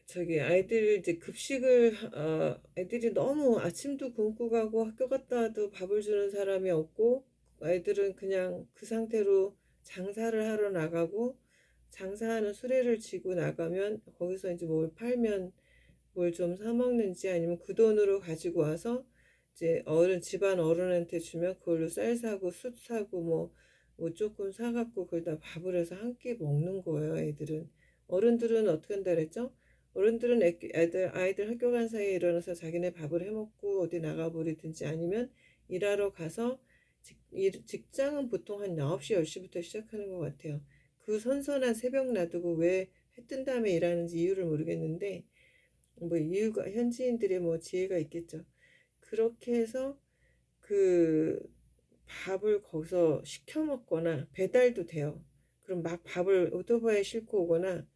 저기 아이들 이제 급식을 애들이 너무 아침도 굶고 가고 학교 갔다 와도 밥을 주는 사람이 없고 아이들은 그냥 그 상태로 장사를 하러 나가고 장사하는 수레를 쥐고 나가면 거기서 이제 뭘 팔면 뭘 좀 사 먹는지 아니면 그 돈으로 가지고 와서 이제 집안 어른한테 주면 그걸로 쌀 사고 숯 사고 뭐 조금 사갖고 그걸 다 밥을 해서 한 끼 먹는 거예요, 애들은. 어른들은 어떻게 한다 그랬죠? 어른들은 아이들 학교 간 사이에 일어나서 자기네 밥을 해 먹고 어디 나가버리든지 아니면 일하러 가서 직장은 보통 한 9시, 10시부터 시작하는 것 같아요. 그 선선한 새벽 놔두고 왜 해 뜬 다음에 일하는지 이유를 모르겠는데 뭐 이유가 현지인들의 뭐 지혜가 있겠죠. 그렇게 해서 그 밥을 거기서 시켜 먹거나 배달도 돼요. 그럼 막 밥을 오토바이에 싣고 오거나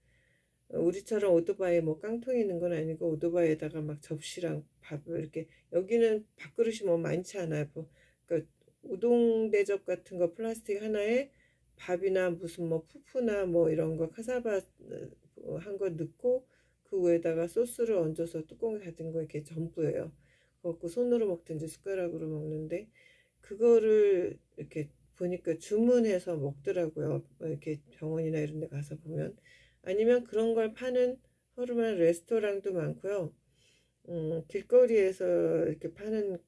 우리처럼 오토바이에 뭐 깡통이 있는 건 아니고 오토바이에다가 막 접시랑 밥을 이렇게 여기는 밥그릇이 뭐 많지 않아요. 그러니까 우동 대접 같은 거 플라스틱 하나에 밥이나 무슨 뭐 푸푸나 뭐 이런 거 카사바 한 거 넣고 그 위에다가 소스를 얹어서 뚜껑을 닫은 거 이렇게 전부예요. 그거 손으로 먹든지 숟가락으로 먹는데 그거를 이렇게 보니까 주문해서 먹더라고요. 뭐 이렇게 병원이나 이런 데 가서 보면. 아니면 그런 걸 파는 허름한 레스토랑도 많고요. 길거리에서 이렇게 파는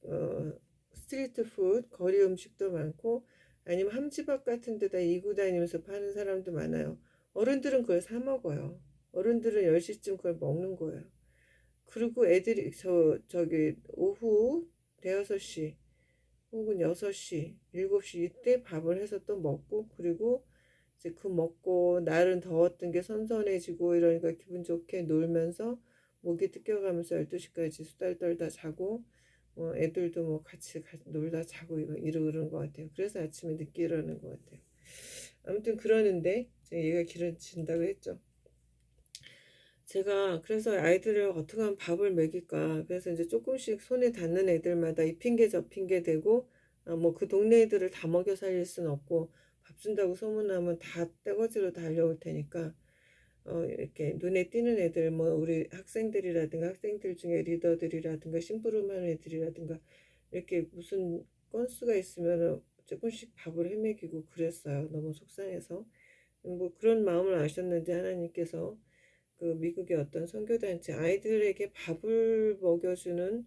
스트리트 푸드, 거리 음식도 많고 아니면 함지박 같은 데다 이고 다니면서 파는 사람도 많아요. 어른들은 그걸 사 먹어요. 어른들은 10시쯤 그걸 먹는 거예요. 그리고 애들이 저기 오후 대여섯 시 혹은 6시, 7시 이때 밥을 해서 또 먹고 그리고 이제 그 먹고 날은 더웠던 게 선선해지고 이러니까 기분 좋게 놀면서 모기 뜯겨가면서 12시까지 수달 떨다 자고 애들도 뭐 같이 놀다 자고 이러는 것 같아요. 그래서 아침에 늦게 일어나는 것 같아요. 아무튼 그러는데 제가 얘가 길어진다고 했죠. 제가 그래서 아이들을 어떻게 하면 밥을 먹일까 그래서 이제 조금씩 손에 닿는 애들마다 이 핑계 저 핑계 대고 뭐 그 동네 애들을 다 먹여 살릴 순 없고 밥 준다고 소문나면 다 떼거지로 달려올 테니까 이렇게 눈에 띄는 애들 뭐 우리 학생들이라든가 학생들 중에 리더들이라든가 심부름하는 애들이라든가 이렇게 무슨 건수가 있으면 조금씩 밥을 해먹이고 그랬어요. 너무 속상해서 뭐 그런 마음을 아셨는지 하나님께서 그 미국의 어떤 선교단체 아이들에게 밥을 먹여주는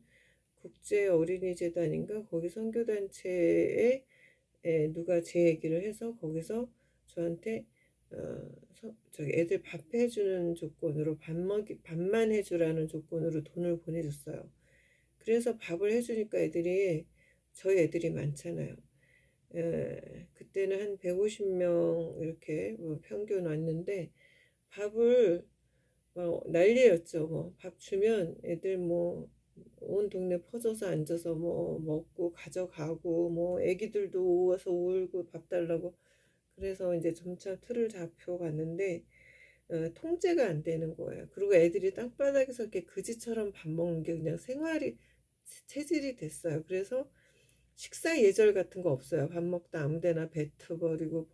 국제 어린이재단인가 거기 선교단체에 누가 제 얘기를 해서 거기서 저한테 저기 애들 밥 해주는 조건으로 밥만 해주라는 조건으로 돈을 보내줬어요. 그래서 밥을 해주니까 애들이 저희 애들이 많잖아요. 그때는 한 150명 이렇게 뭐 평균 왔는데 밥을 난리였죠. 뭐 밥 주면 애들 뭐 온 동네 퍼져서 앉아서 뭐 먹고 가져가고 뭐 애기들도 와서 울고 밥 달라고 그래서 이제 점차 틀을 잡혀 갔는데 통제가 안 되는 거예요. 그리고 애들이 땅바닥에서 이렇게 그지처럼 밥 먹는 게 그냥 생활이 체질이 됐어요. 그래서 식사 예절 같은 거 없어요. 밥 먹다 아무데나 버리고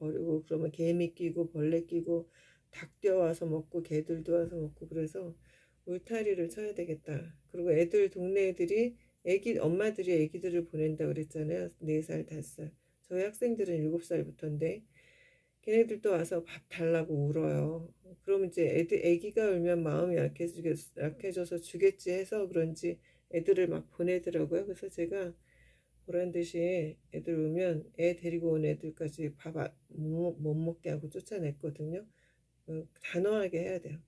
그러면 개미 끼고 벌레 끼고 닭 뛰어와서 먹고 개들도 와서 먹고 그래서 울타리를 쳐야 되겠다. 그리고 동네 애들이 엄마들이 애기들을 보낸다 그랬잖아요. 4살, 5살. 저희 학생들은 7살부터인데 걔네들도 와서 밥 달라고 울어요. 그럼 이제 애기가 울면 마음이 약해져서 주겠지 해서 그런지 애들을 막 보내더라고요. 그래서 제가 보란 듯이 애들 오면 애 데리고 온 애들까지 못 먹게 하고 쫓아냈거든요. 단호하게 해야 돼요.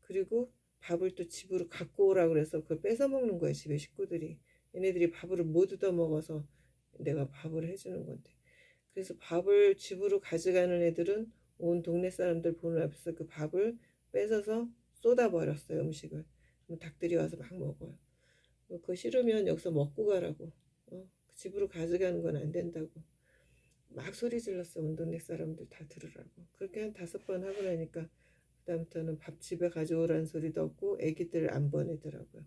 그리고 밥을 또 집으로 갖고 오라 그래서 그걸 뺏어 먹는 거예요. 집에 식구들이. 얘네들이 밥을 못 얻어 먹어서 내가 밥을 해주는 건데. 그래서 밥을 집으로 가져가는 애들은 온 동네 사람들 보는 앞에서 그 밥을 뺏어서 쏟아버렸어요. 음식을. 그럼 닭들이 와서 막 먹어요. 그거 싫으면 여기서 먹고 가라고. 집으로 가져가는 건 안 된다고. 막 소리 질렀어. 온 동네 사람들 다 들으라고. 그렇게 한 5번 하고 나니까 그다음부터는 밥 집에 가져오라는 소리도 없고 애기들 안 보내더라고요.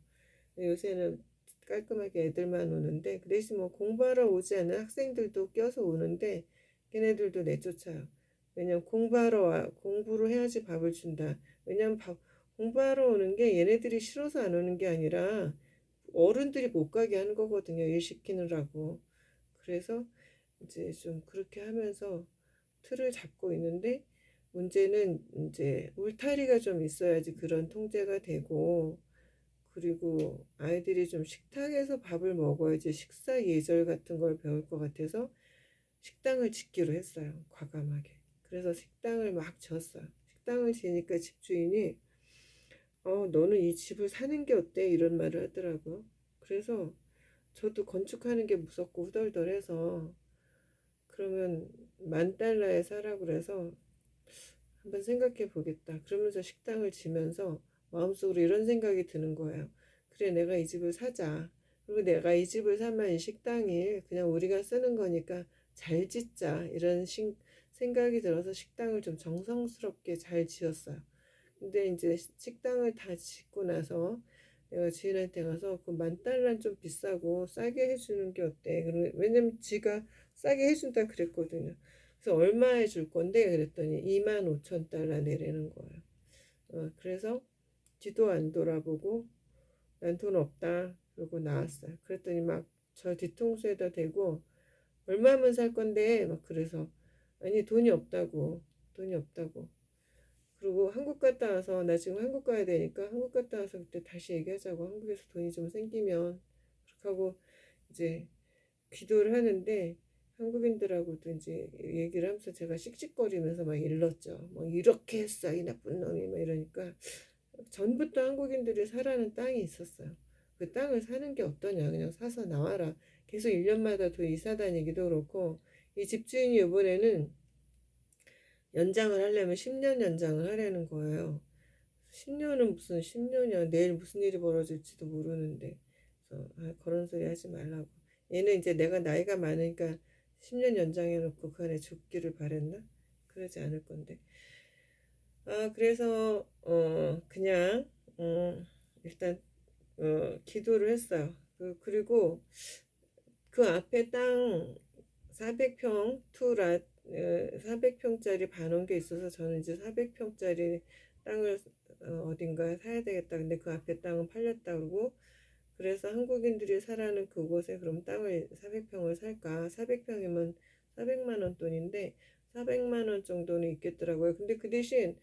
요새는 깔끔하게 애들만 오는데 그 대신 뭐 공부하러 오지 않는 학생들도 껴서 오는데 걔네들도 내쫓아요. 왜냐면 공부를 해야지 밥을 준다. 왜냐면 공부하러 오는 게 얘네들이 싫어서 안 오는 게 아니라 어른들이 못 가게 하는 거거든요. 일 시키느라고. 그래서 이제 좀 그렇게 하면서 틀을 잡고 있는데, 문제는 이제 울타리가 좀 있어야지 그런 통제가 되고, 그리고 아이들이 좀 식탁에서 밥을 먹어야지 식사 예절 같은 걸 배울 것 같아서 식당을 짓기로 했어요. 과감하게. 그래서 식당을 막 지었어요. 식당을 지니까 집주인이 너는 이 집을 사는 게 어때? 이런 말을 하더라고요. 그래서 저도 건축하는 게 무섭고 후덜덜해서, 그러면 10,000달러에 사라 그래서 한번 생각해 보겠다. 그러면서 식당을 지면서 마음속으로 이런 생각이 드는 거예요. 그래, 내가 이 집을 사자. 그리고 내가 이 집을 사면 이 식당이 그냥 우리가 쓰는 거니까 잘 짓자. 이런 생각이 들어서 식당을 좀 정성스럽게 잘 지었어요. 근데 이제 식당을 다 짓고 나서 내가 지인한테 가서 그 10,000달러는 좀 비싸고 싸게 해주는 게 어때? 왜냐면 지가 싸게 해준다 그랬거든요. 그래서 얼마에 줄 건데? 그랬더니 25,000달러 내라는 거예요. 그래서 뒤도 안 돌아보고 난 돈 없다. 그러고 나왔어요. 그랬더니 막 저 뒤통수에다 대고 얼마면 살 건데? 막 그래서 아니 돈이 없다고. 돈이 없다고. 그리고 한국 갔다 와서 나 지금 한국 가야 되니까 한국 갔다 와서 그때 다시 얘기하자고. 한국에서 돈이 좀 생기면 그렇게 하고 이제 기도를 하는데, 한국인들하고도 이제 얘기를 하면서 제가 씩씩거리면서 막 일렀죠. 뭐 이렇게 했어 이 나쁜 놈이 막 이러니까, 전부터 한국인들이 사라는 땅이 있었어요. 그 땅을 사는 게 어떠냐, 그냥 사서 나와라. 계속 1년마다 또 이사 다니기도 그렇고, 이 집주인이 이번에는 연장을 하려면 10년 연장을 하려는 거예요. 10년은 무슨 10년이야. 내일 무슨 일이 벌어질지도 모르는데. 그래서 그런 소리 하지 말라고. 얘는 이제 내가 나이가 많으니까 10년 연장해놓고 그 안에 죽기를 바랬나? 그러지 않을 건데. 그래서 그냥 일단 기도를 했어요. 그리고 그 앞에 땅 400평 투라 400평짜리 반원게 있어서 저는 이제 400평짜리 땅을 어딘가에 사야 되겠다. 근데 그 앞에 땅은 팔렸다 그러고, 그래서 한국인들이 살아는 그곳에 그럼 땅을 400평을 살까? 400평이면 400만 원 돈인데 400만 원 정도는 있겠더라고요. 근데 그 대신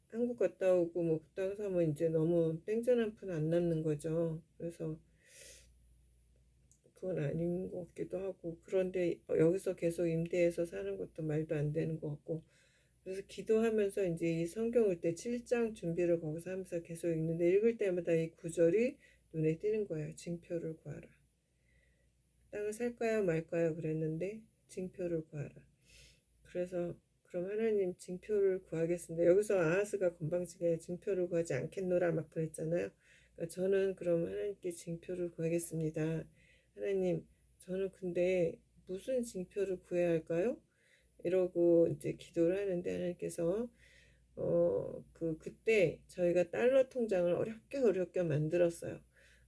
한국 갔다 오고 뭐 그 땅 사면 이제 너무 땡전 한 푼 안 남는 거죠. 그래서 그건 아닌 것 같기도 하고, 그런데 여기서 계속 임대해서 사는 것도 말도 안 되는 것 같고, 그래서 기도하면서 이제 이 성경 을때 7장 준비를 거기서 하면서 계속 읽는데, 읽을 때마다 이 구절이 눈에 띄는 거예요. 징표를 구하라. 땅을 살까요 말까요 그랬는데 징표를 구하라. 그래서 그럼 하나님 징표를 구하겠습니다. 여기서 아하스가 건방지게 징표를 구하지 않겠노라 막 그랬잖아요. 그러니까 저는 그럼 하나님께 징표를 구하겠습니다. 하나님, 저는 근데 무슨 징표를 구해야 할까요? 이러고 이제 기도를 하는데, 하나님께서 그때 저희가 달러 통장을 어렵게 만들었어요.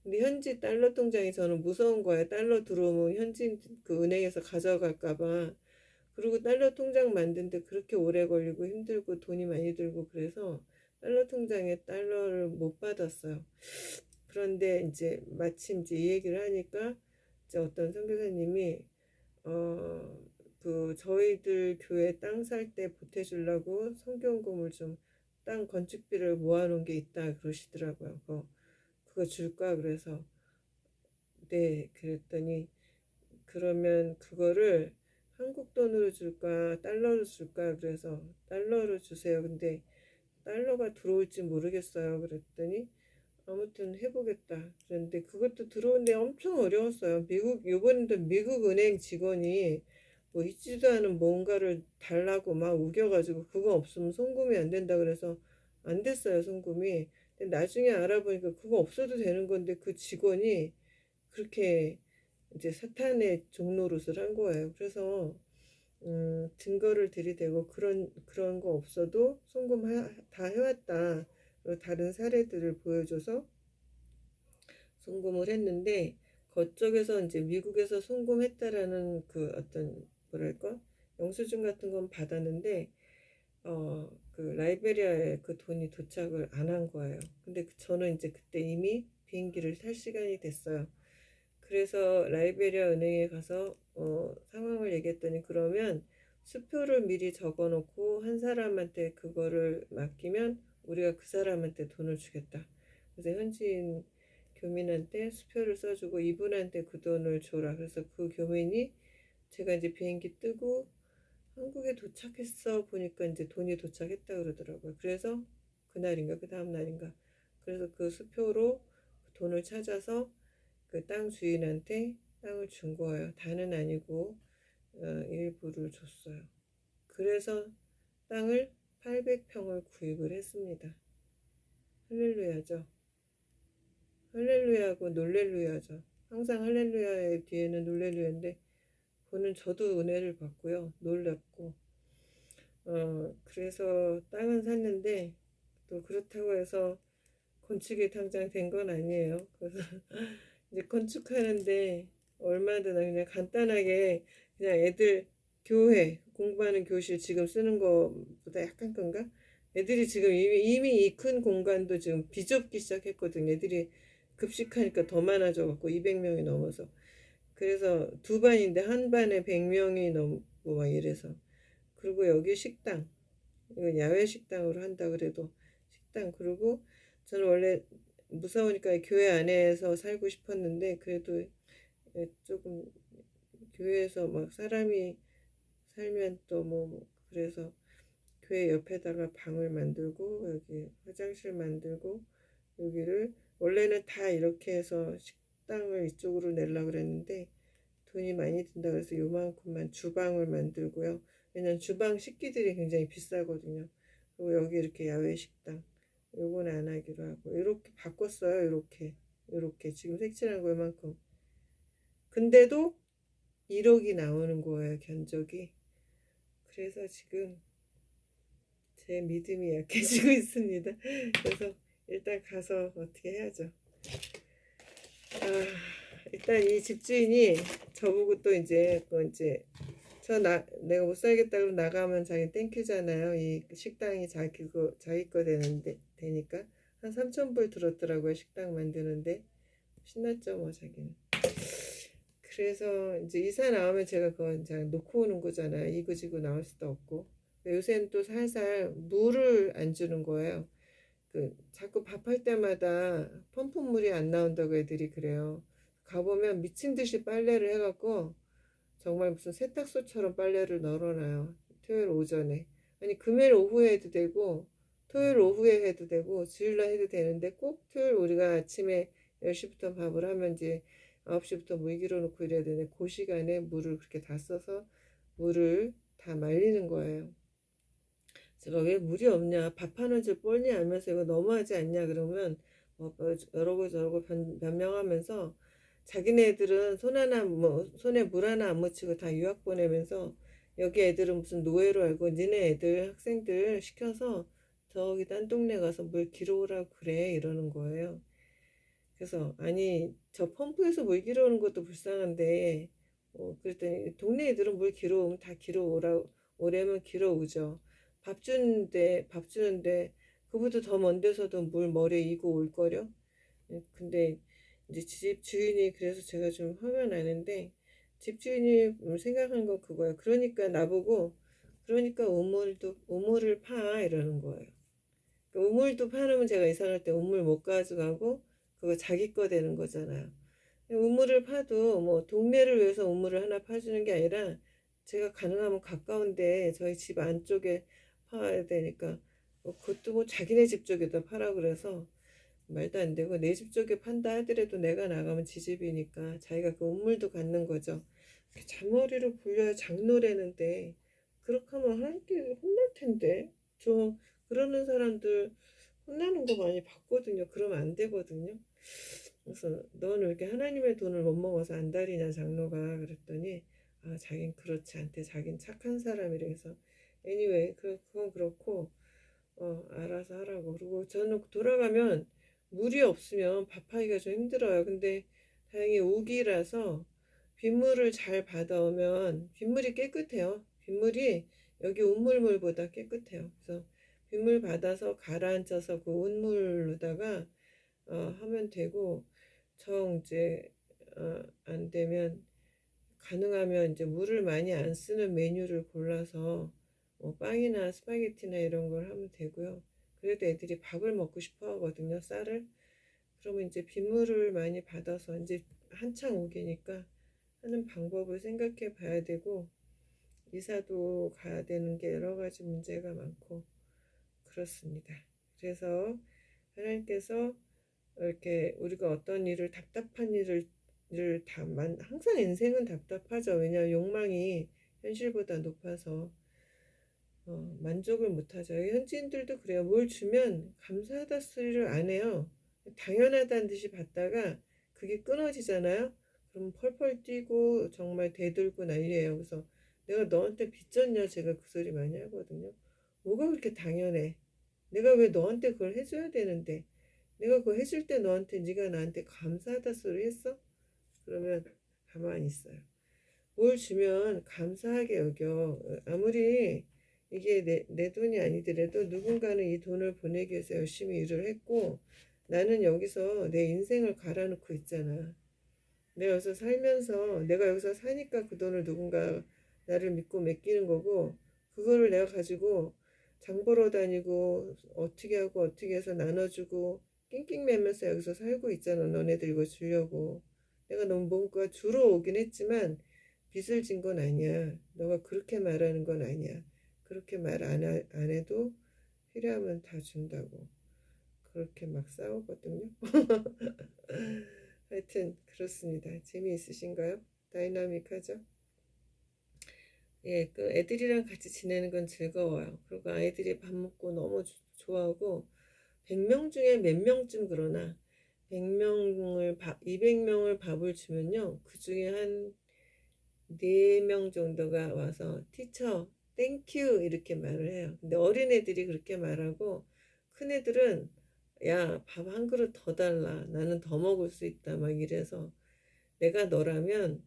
근데 현지 달러 통장이 저는 무서운 거예요. 달러 들어오면 현지 그 은행에서 가져갈까 봐. 그리고 달러 통장 만드는데 그렇게 오래 걸리고 힘들고 돈이 많이 들고, 그래서 달러 통장에 달러를 못 받았어요. 그런데 이제 마침 이제 이 얘기를 하니까 이제 어떤 선교사님이 저희들 교회 땅 살 때 보태주려고 성경금을 좀 땅 건축비를 모아놓은 게 있다 그러시더라고요. 그거 줄까? 그래서 네, 그랬더니 그러면 그거를 한국 돈으로 줄까 달러로 줄까? 그래서 달러로 주세요. 근데 달러가 들어올지 모르겠어요. 그랬더니 아무튼 해보겠다. 그런데 그것도 들어오는데 엄청 어려웠어요. 요번에도 미국 은행 직원이 뭐 있지도 않은 뭔가를 달라고 막 우겨가지고 그거 없으면 송금이 안 된다 그래서 안 됐어요, 송금이. 근데 나중에 알아보니까 그거 없어도 되는 건데 그 직원이 그렇게 이제 사탄의 종노릇을 한 거예요. 그래서 증거를 들이대고 그런 거 없어도 송금 다 해왔다. 그리고 다른 사례들을 보여줘서 송금을 했는데, 그쪽에서 이제 미국에서 송금했다라는 그 어떤 뭐랄까 영수증 같은 건 받았는데 그 라이베리아에 그 돈이 도착을 안 한 거예요. 근데 저는 이제 그때 이미 비행기를 탈 시간이 됐어요. 그래서 라이베리아 은행에 가서 상황을 얘기했더니, 그러면 수표를 미리 적어 놓고 한 사람한테 그거를 맡기면 우리가 그 사람한테 돈을 주겠다. 그래서 현지인 교민한테 수표를 써주고 이분한테 그 돈을 줘라. 그래서 그 교민이, 제가 이제 비행기 뜨고 한국에 도착했어 보니까 이제 돈이 도착했다 그러더라고요. 그래서 그날인가 그 다음 날인가, 그래서 그 수표로 돈을 찾아서 그 땅 주인한테 땅을 준 거예요. 다는 아니고 일부를 줬어요. 그래서 땅을 800평을 구입을 했습니다. 할렐루야죠. 할렐루야하고 놀렐루야죠. 항상 할렐루야의 뒤에는 놀렐루야인데, 그거는 저도 은혜를 받고요. 놀랍고, 그래서 땅은 샀는데, 또 그렇다고 해서 건축이 당장 된 건 아니에요. 그래서 이제 건축하는데 얼마 드나 그냥 간단하게, 그냥 애들 교회 공부하는 교실 지금 쓰는 거보다 약간 큰가? 애들이 지금 이미 이 큰 공간도 지금 비좁기 시작했거든요. 애들이 급식하니까 더 많아져 갖고 200명이 넘어서. 그래서 두 반인데 한 반에 100명이 넘고 막 이래서. 그리고 여기 식당, 이건 야외 식당으로 한다 그래도 식당. 그리고 저는 원래 무서우니까 교회 안에서 살고 싶었는데, 그래도 조금 교회에서 막 사람이 살면 또 뭐, 그래서 교회 옆에다가 방을 만들고 여기 화장실 만들고, 여기를 원래는 다 이렇게 해서 식당을 이쪽으로 내려고 그랬는데 돈이 많이 든다 그래서 요만큼만 주방을 만들고요. 왜냐면 주방 식기들이 굉장히 비싸거든요. 그리고 여기 이렇게 야외 식당, 요건 안 하기로 하고 이렇게 바꿨어요. 이렇게 지금 색칠한 거 요만큼. 근데도 1억이 나오는 거예요, 견적이. 그래서 지금 제 믿음이 약해지고 있습니다. 그래서 일단 가서 어떻게 해야죠. 일단 이 집주인이 저보고 또 이제 내가 못 살겠다 그러면 나가면 자기 땡큐잖아요. 이 식당이 자기 거 되니까 한 3,000불 들었더라고요. 식당 만드는데 신났죠, 뭐 자기는. 그래서 이제 이사 나오면 제가 그건 이제 놓고 오는 거잖아요. 이거지고 나올 수도 없고. 요새는 또 살살 물을 안 주는 거예요. 자꾸 밥할 때마다 펌프물이 안 나온다고 애들이 그래요. 가보면 미친 듯이 빨래를 해갖고 정말 무슨 세탁소처럼 빨래를 널어놔요. 토요일 오전에. 아니, 금요일 오후에 해도 되고 토요일 오후에 해도 되고 주일날 해도 되는데, 꼭 토요일 우리가 아침에 10시부터 밥을 하면 이제 9시부터 물 길어 놓고 이래야 되는데, 그 시간에 물을 그렇게 다 써서 물을 다 말리는 거예요. 제가 왜 물이 없냐, 밥하는 줄 뻔히 알면서 이거 너무하지 않냐 그러면 여러고 저러고 변명하면서, 자기네들은 손에 물 하나 안 묻히고 다 유학 보내면서 여기 애들은 무슨 노예로 알고 니네 애들 학생들 시켜서 저기 딴 동네 가서 물 길어오라고 그래 이러는 거예요. 그래서 아니, 저 펌프에서 물 길어오는 것도 불쌍한데, 그랬더니 동네 애들은 물 길어오면 다 오래면 길어오죠. 밥 주는데 그보다 더 먼 데서도 물 머리에 이고 올 거려. 근데 이제 집 주인이, 그래서 제가 좀 화가 나는데, 집 주인이 생각한 건 그거예요. 그러니까 나보고, 그러니까 우물을 파 이러는 거예요. 우물도 파놓으면 제가 이사갈 때 우물 못 가져가고 그거 자기 거 되는 거잖아요. 우물을 파도 뭐 동네를 위해서 우물을 하나 파주는 게 아니라, 제가 가능하면 가까운데 저희 집 안쪽에 파야 되니까 그것도 뭐 자기네 집 쪽에다 파라 그래서 말도 안 되고, 내 집 쪽에 판다 하더라도 내가 나가면 지 집이니까 자기가 그 우물도 갖는 거죠. 잔머리를 굴려야 장노래는데, 그렇게 하면 하나님께 혼날 텐데. 저 그러는 사람들 혼나는 거 많이 봤거든요. 그러면 안 되거든요. 그래서 너는 왜 이렇게 하나님의 돈을 못 먹어서 안달이냐 장로가 그랬더니, 자긴 그렇지 않대. 자긴 착한 사람이래. 그래서 anyway, 그건 그렇고 알아서 하라고. 그리고 저는 돌아가면 물이 없으면 밥하기가 좀 힘들어요. 근데 다행히 우기라서 빗물을 잘 받아오면 빗물이 깨끗해요. 빗물이 여기 우물물보다 깨끗해요. 그래서 빗물 받아서 가라앉혀서 그 온물로다가 하면 되고, 정 이제 안 되면 가능하면 이제 물을 많이 안 쓰는 메뉴를 골라서 뭐 빵이나 스파게티나 이런 걸 하면 되고요. 그래도 애들이 밥을 먹고 싶어 하거든요, 쌀을. 그러면 이제 빗물을 많이 받아서 이제 한창 오기니까 하는 방법을 생각해 봐야 되고, 이사도 가야 되는 게 여러 가지 문제가 많고 그렇습니다. 그래서 하나님께서 이렇게 우리가 어떤 일을 답답한 일을 항상 인생은 답답하죠. 왜냐하면 욕망이 현실보다 높아서 만족을 못하죠. 현지인들도 그래요. 뭘 주면 감사하다 소리를 안 해요. 당연하다는 듯이 받다가 그게 끊어지잖아요. 그럼 펄펄 뛰고 정말 대들고 난리예요. 그래서 내가 너한테 빚졌냐, 제가 그 소리 많이 하거든요. 뭐가 그렇게 당연해? 내가 왜 너한테 그걸 해줘야 되는데, 내가 그거 해줄 때 너한테 네가 나한테 감사하다 소리 했어? 그러면 가만히 있어요. 뭘 주면 감사하게 여겨. 아무리 이게 내 돈이 아니더라도 누군가는 이 돈을 보내기 위해서 열심히 일을 했고, 나는 여기서 내 인생을 갈아놓고 있잖아. 내가 여기서 살면서 내가 여기서 사니까 그 돈을 누군가 나를 믿고 맡기는 거고, 그거를 내가 가지고 장 보러 다니고 어떻게 하고 어떻게 해서 나눠주고 낑낑매면서 여기서 살고 있잖아. 너네들 이거 주려고. 내가 너무 뭔가 주러 오긴 했지만 빚을 진 건 아니야. 너가 그렇게 말하는 건 아니야. 그렇게 말 안 해도 필요하면 다 준다고. 그렇게 막 싸우거든요. 하여튼 그렇습니다. 재미있으신가요? 다이나믹하죠? 예, 그 애들이랑 같이 지내는 건 즐거워요. 그리고 아이들이 밥 먹고 너무 좋아하고 100명 중에 몇 명쯤 그러나 200명을 밥을 주면요. 그 중에 한 4명 정도가 와서 티처, 땡큐 이렇게 말을 해요. 근데 어린애들이 그렇게 말하고 큰애들은 야, 밥 한 그릇 더 달라. 나는 더 먹을 수 있다. 막 이래서 내가 너라면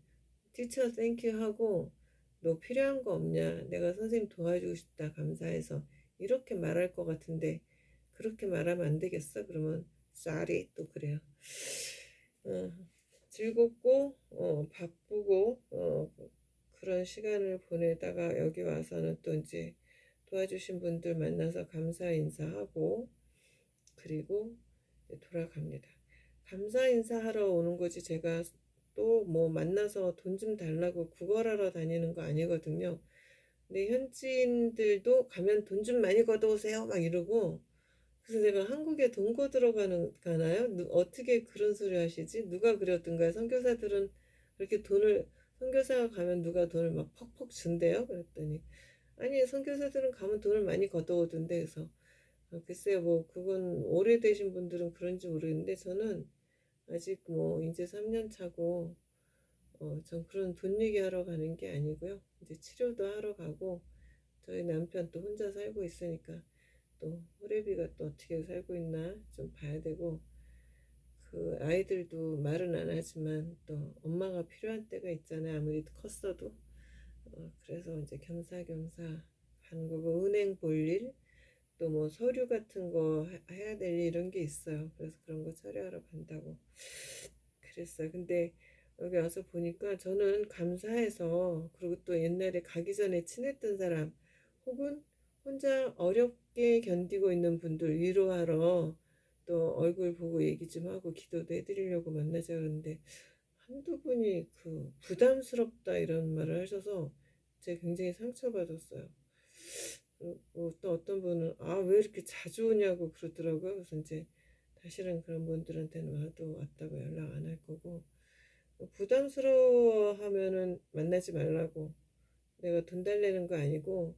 티처 땡큐 하고 너 필요한 거 없냐? 내가 선생님 도와주고 싶다. 감사해서 이렇게 말할 것 같은데 그렇게 말하면 안 되겠어? 그러면 쌀이 또 그래요. 어, 즐겁고 바쁘고 그런 시간을 보내다가 여기 와서는 또 이제 도와주신 분들 만나서 감사 인사하고 그리고 돌아갑니다. 감사 인사하러 오는 거지 제가 또 뭐 만나서 돈 좀 달라고 구걸하러 다니는 거 아니거든요. 근데 현지인들도 가면 돈 좀 많이 걷어오세요 막 이러고 그래서 내가 한국에 돈 걷으러 가나요? 어떻게 그런 소리 하시지? 누가 그랬던가요? 선교사들은 그렇게 돈을 선교사가 가면 누가 돈을 막 퍽퍽 준대요? 그랬더니 아니 선교사들은 가면 돈을 많이 걷어오던데 그래서 글쎄요 뭐 그건 오래되신 분들은 그런지 모르겠는데 저는 아직 뭐 이제 3년 차고 전 그런 돈 얘기하러 가는 게 아니고요. 이제 치료도 하러 가고 저희 남편 또 혼자 살고 있으니까 또 호래비가 또 어떻게 살고 있나 좀 봐야 되고 그 아이들도 말은 안 하지만 또 엄마가 필요한 때가 있잖아요. 아무리 컸어도 그래서 이제 겸사겸사 하는 거고 은행 볼 일 또 뭐 서류 같은 거 해야 될 일 이런 게 있어요. 그래서 그런 거 처리하러 간다고 그랬어요. 근데 여기 와서 보니까 저는 감사해서 그리고 또 옛날에 가기 전에 친했던 사람 혹은 혼자 어렵게 견디고 있는 분들 위로하러 또 얼굴 보고 얘기 좀 하고 기도도 해드리려고 만나자 그러는데 한두 분이 그 부담스럽다 이런 말을 하셔서 제가 굉장히 상처받았어요. 그리고 또 어떤 분은 아 왜 이렇게 자주 오냐고 그러더라고요. 그래서 이제 다시는 그런 분들한테는 와도 왔다고 연락 안 할 거고 부담스러워하면은 만나지 말라고 내가 돈 달래는 거 아니고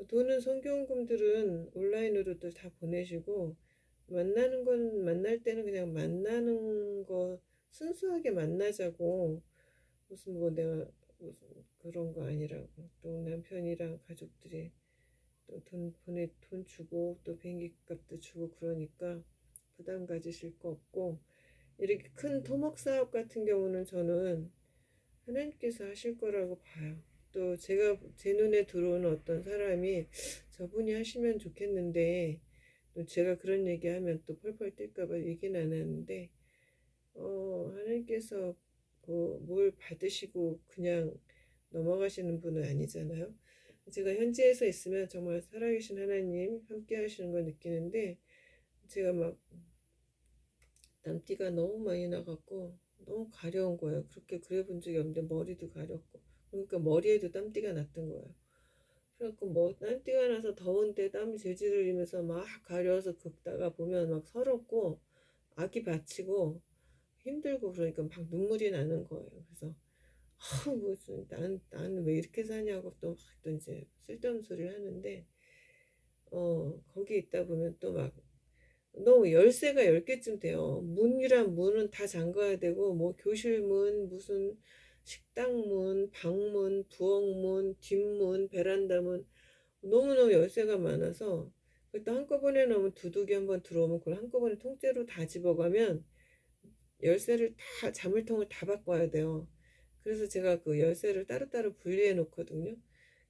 돈은 성교원금들은 온라인으로도 다 보내시고 만나는 건 만날 때는 그냥 만나는 거 순수하게 만나자고 무슨 뭐 내가 무슨 그런 거 아니라고 또 남편이랑 가족들이 또 돈 주고 또 비행기 값도 주고 그러니까 부담 가지실 거 없고 이렇게 큰 토목 사업 같은 경우는 저는 하나님께서 하실 거라고 봐요. 또 제가 제 눈에 들어오는 어떤 사람이 저분이 하시면 좋겠는데 또 제가 그런 얘기하면 또 펄펄 뛸까 봐 얘기는 안 하는데 하나님께서 뭘 받으시고 그냥 넘어가시는 분은 아니잖아요. 제가 현지에서 있으면 정말 살아계신 하나님 함께 하시는 걸 느끼는데 제가 막 땀띠가 너무 많이 나갖고 너무 가려운 거예요. 그렇게 그래 본 적이 없는데 머리도 가렵고 그러니까 머리에도 땀띠가 났던 거예요. 그래갖고 뭐 땀띠가 나서 더운데 땀이 질질 흘리면서 막 가려워서 긁다가 보면 막 서럽고 아기 받치고 힘들고 그러니까 막 눈물이 나는 거예요. 그래서 무슨 나는 왜 이렇게 사냐고 또 이제 쓸데없는 소리를 하는데 거기 있다 보면 또 막 너무 열쇠가 10개쯤 돼요. 문이란 문은 다 잠가야 되고 뭐 교실 문, 무슨 식당 문, 방문, 부엌문, 뒷문, 베란다 문 너무너무 열쇠가 많아서 그것도 한꺼번에 넣으면 두둑이 한번 들어오면 그걸 한꺼번에 통째로 다 집어가면 열쇠를 다 자물통을 다 바꿔야 돼요. 그래서 제가 그 열쇠를 따로따로 분리해 놓거든요.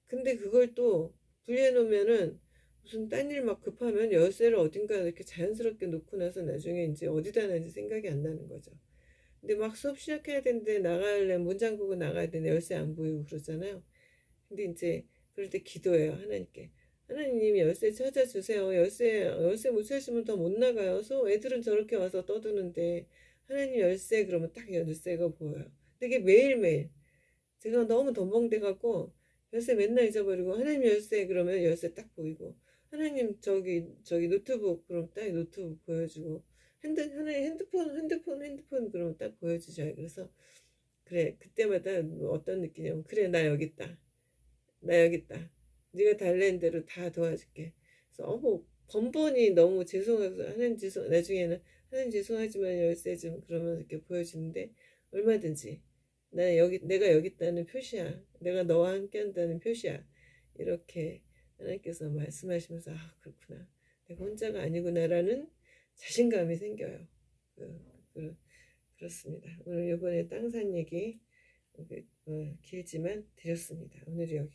근데 그걸 또 분리해 놓으면은 무슨 딴 일 막 급하면 열쇠를 어딘가 이렇게 자연스럽게 놓고 나서 나중에 이제 어디다 놨는지 생각이 안 나는 거죠. 근데 막 수업 시작해야 되는데 나가려면 문 잠그고 나가야 되는데 열쇠 안 보이고 그러잖아요. 근데 이제 그럴 때 기도해요 하나님께. 하나님 열쇠 찾아주세요. 열쇠 못 찾으면 더 못 나가요. 애들은 저렇게 와서 떠드는데 하나님 열쇠 그러면 딱 열쇠가 보여요. 근데 이게 매일매일 제가 너무 덤벙대갖고 열쇠 맨날 잊어버리고 하나님 열쇠 그러면 열쇠 딱 보이고 하나님 저기 노트북 그럼 딱 노트북 보여주고 하나님 핸드폰 그러면 딱 보여주셔요. 그래서 그래 그때마다 어떤 느낌이냐면 그래 나 여기 있다. 나 여기 있다. 네가 달래는 대로 다 도와줄게. 그래서 번번이 너무 죄송해서 하나님 나중에는 하나님 죄송하지만 열쇠 좀 그러면 이렇게 보여주는데 얼마든지 내가 여기 있다는 표시야. 내가 너와 함께 한다는 표시야. 이렇게 하나님께서 말씀하시면서 그렇구나. 내가 혼자가 아니구나라는 자신감이 생겨요. 그, 그렇습니다. 오늘 이번에 땅산 얘기 길지만 드렸습니다. 오늘 여기